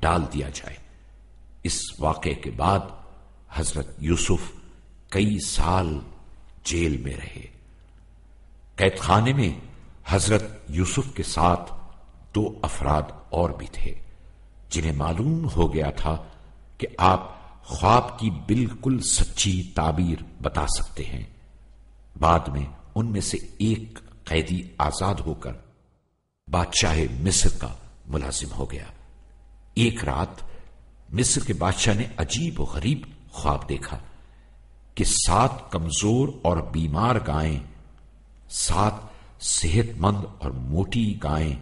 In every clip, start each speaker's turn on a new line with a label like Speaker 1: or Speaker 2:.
Speaker 1: ڈال دیا جائے۔ اس واقعے کے بعد حضرت یوسف کئی سال جیل میں رہے۔ قید خانے میں حضرت یوسف کے ساتھ 2 افراد اور بھی تھے جنہیں معلوم ہو گیا تھا کہ آپ خواب کی بالکل سچی تعبیر بتا سکتے ہیں۔ بعد میں ان میں سے ایک قیدی آزاد ہو کر بادشاہ مصر کا ملازم ہو گیا۔ ایک رات مصر کے بادشاہ نے عجیب و غریب خواب دیکھا کہ 7 کمزور اور بیمار گائیں 7 صحت مند اور موٹی گائیں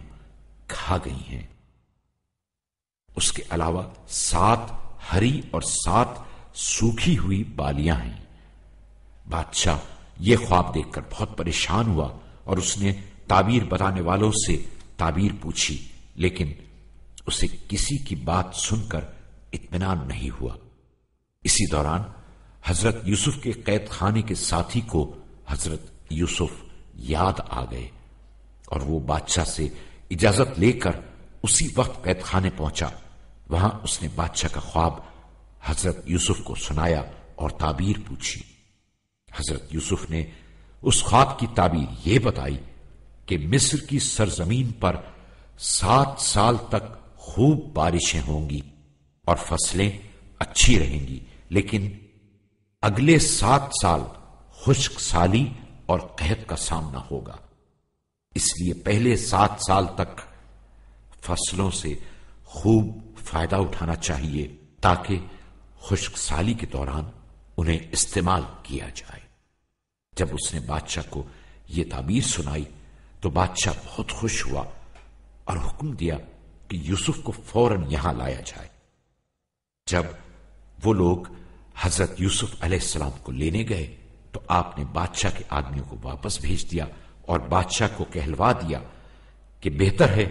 Speaker 1: کھا گئی ہیں۔ اس کے علاوہ 7 ہری اور 7 سوکھی ہوئی بالیاں ہیں۔ بادشاہ یہ خواب دیکھ کر بہت پریشان ہوا اور اس نے تعبیر بتانے والوں سے تعبیر پوچھی، لیکن اسے کسی کی بات سن کر اطمینان نہیں ہوا۔ اسی دوران حضرت یوسف کے قید خانے کے ساتھی کو حضرت یوسف یاد آ گئے اور وہ بادشاہ سے اجازت لے کر اسی وقت قید خانے پہنچا۔ وہاں اس نے بادشاہ کا خواب حضرت یوسف کو سنایا اور تعبیر پوچھی۔ حضرت یوسف نے اس خواب کی تعبیر یہ بتائی کہ مصر کی سرزمین پر 7 سال تک خوب بارشیں ہوں گی اور فصلیں اچھی رہیں گی، لیکن اگلے 7 سال خشک سالی اور قحط کا سامنا ہوگا۔ اس لیے پہلے 7 سال تک فصلوں سے خوب فائدہ اٹھانا چاہیے تاکہ خشک سالی کے دوران انہیں استعمال کیا جائے۔ جب اس نے بادشاہ کو یہ تعبیر سنائی تو بادشاہ بہت خوش ہوا اور حکم دیا کہ یوسف کو فوراً یہاں لایا جائے۔ جب وہ لوگ حضرت یوسف علیہ السلام کو لینے گئے تو آپ نے بادشاہ کے آدمیوں کو واپس بھیج دیا اور بادشاہ کو کہلوا دیا کہ بہتر ہے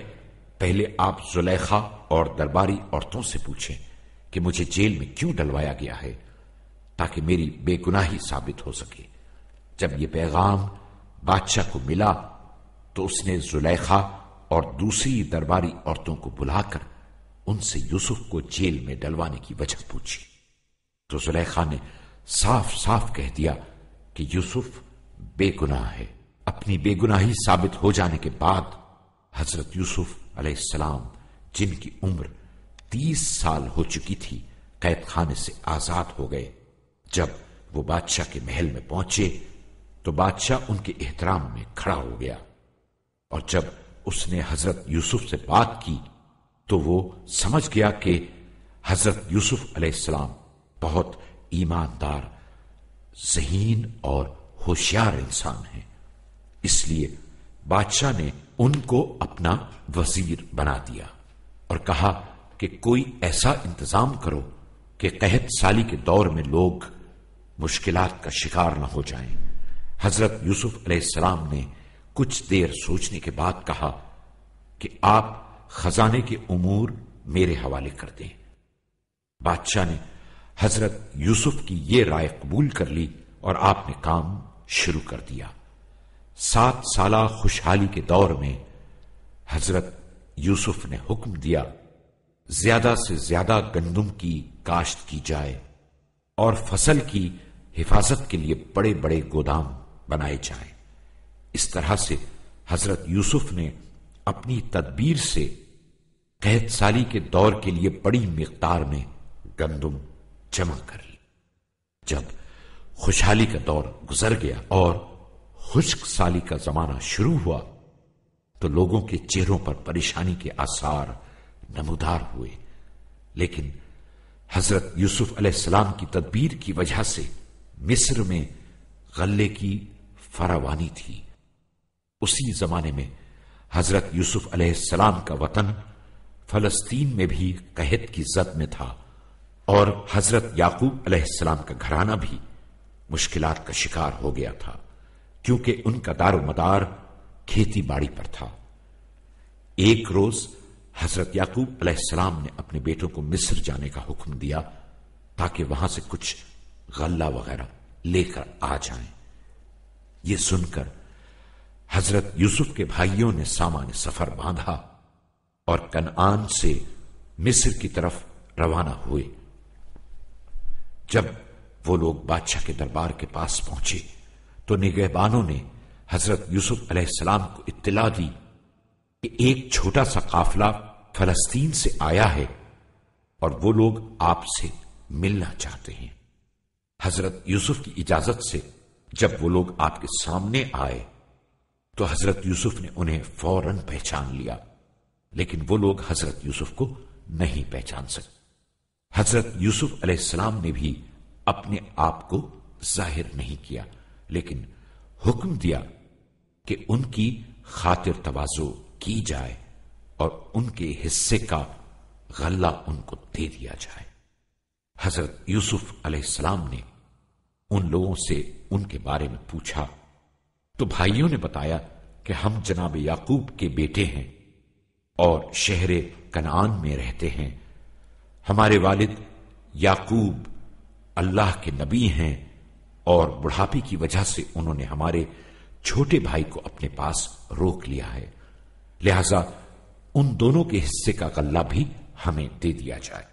Speaker 1: پہلے آپ زلیخا اور درباری عورتوں سے پوچھیں کہ مجھے جیل میں کیوں ڈلوایا گیا ہے تاکہ میری بے گناہی ثابت ہو سکے۔ جب یہ پیغام بادشاہ کو ملا تو اس نے زلیخا اور دوسری درباری عورتوں کو بلا کر ان سے یوسف کو جیل میں ڈلوانے کی وجہ پوچھی تو زلیخا نے صاف صاف کہہ دیا کہ یوسف بے گناہ ہے۔ اپنی بے گناہی ثابت ہو جانے کے بعد حضرت یوسف علیہ السلام جن کی عمر 30 سال ہو چکی تھی قید خانے سے آزاد ہو گئے۔ جب وہ بادشاہ کے محل میں پہنچے تو بادشاہ ان کے احترام میں کھڑا ہو گیا اور جب اس نے حضرت یوسف سے بات کی تو وہ سمجھ گیا کہ حضرت یوسف علیہ السلام بہت ایماندار، ذہین اور ہوشیار انسان ہیں۔ اس لیے بادشاہ نے ان کو اپنا وزیر بنا دیا اور کہا کہ کوئی ایسا انتظام کرو کہ قحط سالی کے دور میں لوگ مشکلات کا شکار نہ ہو جائیں۔ حضرت یوسف علیہ السلام نے کچھ دیر سوچنے کے بعد کہا کہ آپ خزانے کے امور میرے حوالے کر دیں۔ بادشاہ نے حضرت یوسف کی یہ رائے قبول کر لی اور آپ نے کام شروع کر دیا۔ 7 سالہ خوشحالی کے دور میں حضرت یوسف نے حکم دیا زیادہ سے زیادہ گندم کی کاشت کی جائے اور فصل کی حفاظت کے لیے بڑے بڑے گودام بنائے جائیں۔ اس طرح سے حضرت یوسف نے اپنی تدبیر سے قحط سالی کے دور کے لیے بڑی مقدار میں گندم جمع کر لی۔ جب خوشحالی کا دور گزر گیا اور خشک سالی کا زمانہ شروع ہوا تو لوگوں کے چہروں پر پریشانی کے آثار نمودار ہوئے، لیکن حضرت یوسف علیہ السلام کی تدبیر کی وجہ سے مصر میں غلے کی فراوانی تھی۔ اسی زمانے میں حضرت یوسف علیہ السلام کا وطن فلسطین میں بھی قحط کی زد میں تھا اور حضرت یعقوب علیہ السلام کا گھرانہ بھی مشکلات کا شکار ہو گیا تھا کیونکہ ان کا دار و مدار کھیتی باڑی پر تھا۔ ایک روز حضرت یعقوب علیہ السلام نے اپنے بیٹوں کو مصر جانے کا حکم دیا تاکہ وہاں سے کچھ غلہ وغیرہ لے کر آ جائیں۔ یہ سن کر حضرت یوسف کے بھائیوں نے سامان سفر باندھا اور کنعان سے مصر کی طرف روانہ ہوئے۔ جب وہ لوگ بادشاہ کے دربار کے پاس پہنچے تو نگہبانوں نے حضرت یوسف علیہ السلام کو اطلاع دی کہ ایک چھوٹا سا قافلہ فلسطین سے آیا ہے اور وہ لوگ آپ سے ملنا چاہتے ہیں۔ حضرت یوسف کی اجازت سے جب وہ لوگ آپ کے سامنے آئے تو حضرت یوسف نے انہیں فوراً پہچان لیا، لیکن وہ لوگ حضرت یوسف کو نہیں پہچان سکے۔ حضرت یوسف علیہ السلام نے بھی اپنے آپ کو ظاہر نہیں کیا، لیکن حکم دیا کہ ان کی خاطر تواضع کی جائے اور ان کے حصے کا غلہ ان کو دے دیا جائے۔ حضرت یوسف علیہ السلام نے ان لوگوں سے ان کے بارے میں پوچھا تو بھائیوں نے بتایا کہ ہم جناب یعقوب کے بیٹے ہیں اور شہر کنعان میں رہتے ہیں۔ ہمارے والد یعقوب اللہ کے نبی ہیں اور بڑھاپے کی وجہ سے انہوں نے ہمارے چھوٹے بھائی کو اپنے پاس روک لیا ہے، لہذا ان دونوں کے حصے کا غلہ بھی ہمیں دے دیا جائے۔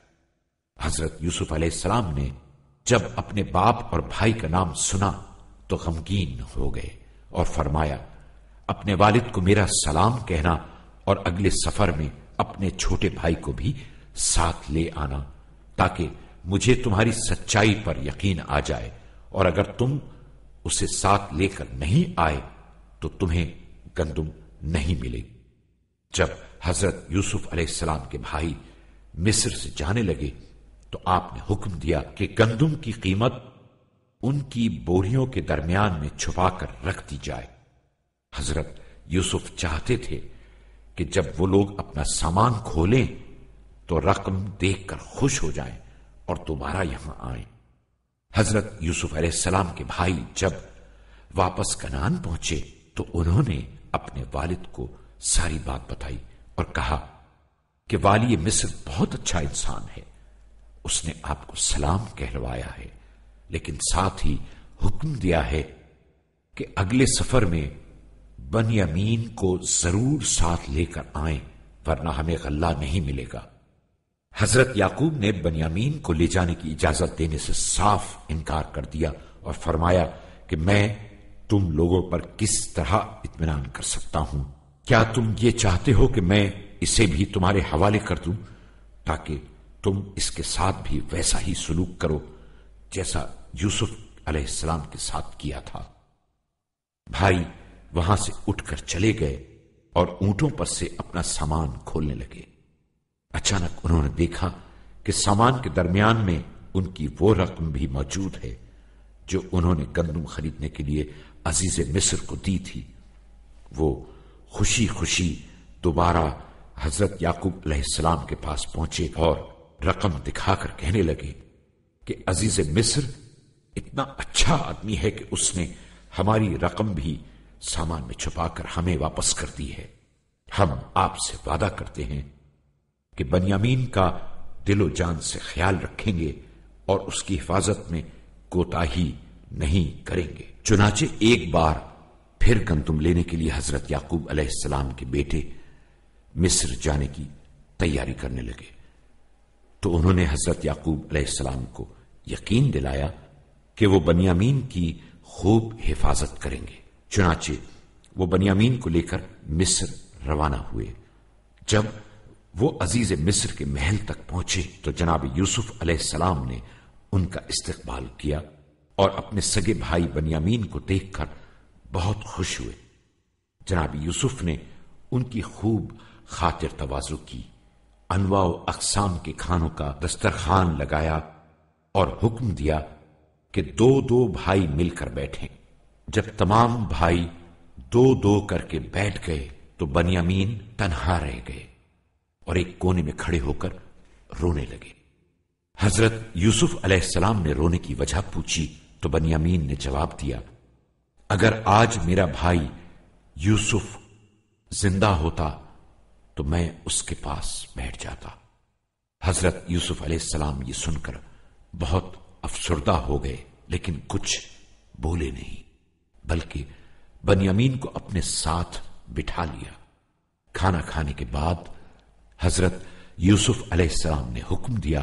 Speaker 1: حضرت یوسف علیہ السلام نے جب اپنے باپ اور بھائی کا نام سنا تو غمگین ہو گئے اور فرمایا، اپنے والد کو میرا سلام کہنا اور اگلے سفر میں اپنے چھوٹے بھائی کو بھی ساتھ لے آنا تاکہ مجھے تمہاری سچائی پر یقین آ جائے، اور اگر تم اسے ساتھ لے کر نہیں آئے تو تمہیں گندم نہیں ملے۔ جب حضرت یوسف علیہ السلام کے بھائی مصر سے جانے لگے تو آپ نے حکم دیا کہ گندم کی قیمت ان کی بوریوں کے درمیان میں چھپا کر رکھ دی جائے۔ حضرت یوسف چاہتے تھے کہ جب وہ لوگ اپنا سامان کھولیں تو رقم دیکھ کر خوش ہو جائیں اور دوبارہ یہاں آئیں۔ حضرت یوسف علیہ السلام کے بھائی جب واپس کنعان پہنچے تو انہوں نے اپنے والد کو ساری بات بتائی اور کہا کہ والی مصر بہت اچھا انسان ہے، اس نے آپ کو سلام کہلوایا ہے، لیکن ساتھ ہی حکم دیا ہے کہ اگلے سفر میں بنیامین کو ضرور ساتھ لے کر آئیں ورنہ ہمیں غلہ نہیں ملے گا۔ حضرت یعقوب نے بنیامین کو لے جانے کی اجازت دینے سے صاف انکار کر دیا اور فرمایا کہ میں تم لوگوں پر کس طرح اطمینان کر سکتا ہوں؟ کیا تم یہ چاہتے ہو کہ میں اسے بھی تمہارے حوالے کر دوں تاکہ تم اس کے ساتھ بھی ویسا ہی سلوک کرو جیسا یوسف علیہ السلام کے ساتھ کیا تھا؟ بھائی وہاں سے اٹھ کر چلے گئے اور اونٹوں پر سے اپنا سامان کھولنے لگے۔ اچانک انہوں نے دیکھا کہ سامان کے درمیان میں ان کی وہ رقم بھی موجود ہے جو انہوں نے گندم خریدنے کے لیے عزیز مصر کو دی تھی۔ وہ خوشی خوشی دوبارہ حضرت یعقوب علیہ السلام کے پاس پہنچے اور رقم دکھا کر کہنے لگے کہ عزیز مصر اتنا اچھا آدمی ہے کہ اس نے ہماری رقم بھی سامان میں چھپا کر ہمیں واپس کر دی ہے۔ ہم آپ سے وعدہ کرتے ہیں کہ بنیامین کا دل و جان سے خیال رکھیں گے اور اس کی حفاظت میں کوتاہی نہیں کریں گے۔ چنانچہ ایک بار پھر گندم لینے کے لیے حضرت یعقوب علیہ السلام کے بیٹے مصر جانے کی تیاری کرنے لگے تو انہوں نے حضرت یعقوب علیہ السلام کو یقین دلایا کہ وہ بنیامین کی خوب حفاظت کریں گے۔ چنانچہ وہ بنیامین کو لے کر مصر روانہ ہوئے۔ جب وہ عزیز مصر کے محل تک پہنچے تو جناب یوسف علیہ السلام نے ان کا استقبال کیا اور اپنے سگے بھائی بنیامین کو دیکھ کر بہت خوش ہوئے۔ جناب یوسف نے ان کی خوب خاطر تواضع کی، انواع و اقسام کے کھانوں کا دسترخوان لگایا اور حکم دیا کہ دو دو بھائی مل کر بیٹھیں۔ جب تمام بھائی دو دو کر کے بیٹھ گئے تو بنیامین تنہا رہ گئے اور ایک کونے میں کھڑے ہو کر رونے لگے۔ حضرت یوسف علیہ السلام نے رونے کی وجہ پوچھی تو بنیامین نے جواب دیا، اگر آج میرا بھائی یوسف زندہ ہوتا تو میں اس کے پاس بیٹھ جاتا۔ حضرت یوسف علیہ السلام یہ سن کر بہت افسردہ ہو گئے، لیکن کچھ بولے نہیں، بلکہ بنیامین کو اپنے ساتھ بٹھا لیا۔ کھانا کھانے کے بعد حضرت یوسف علیہ السلام نے حکم دیا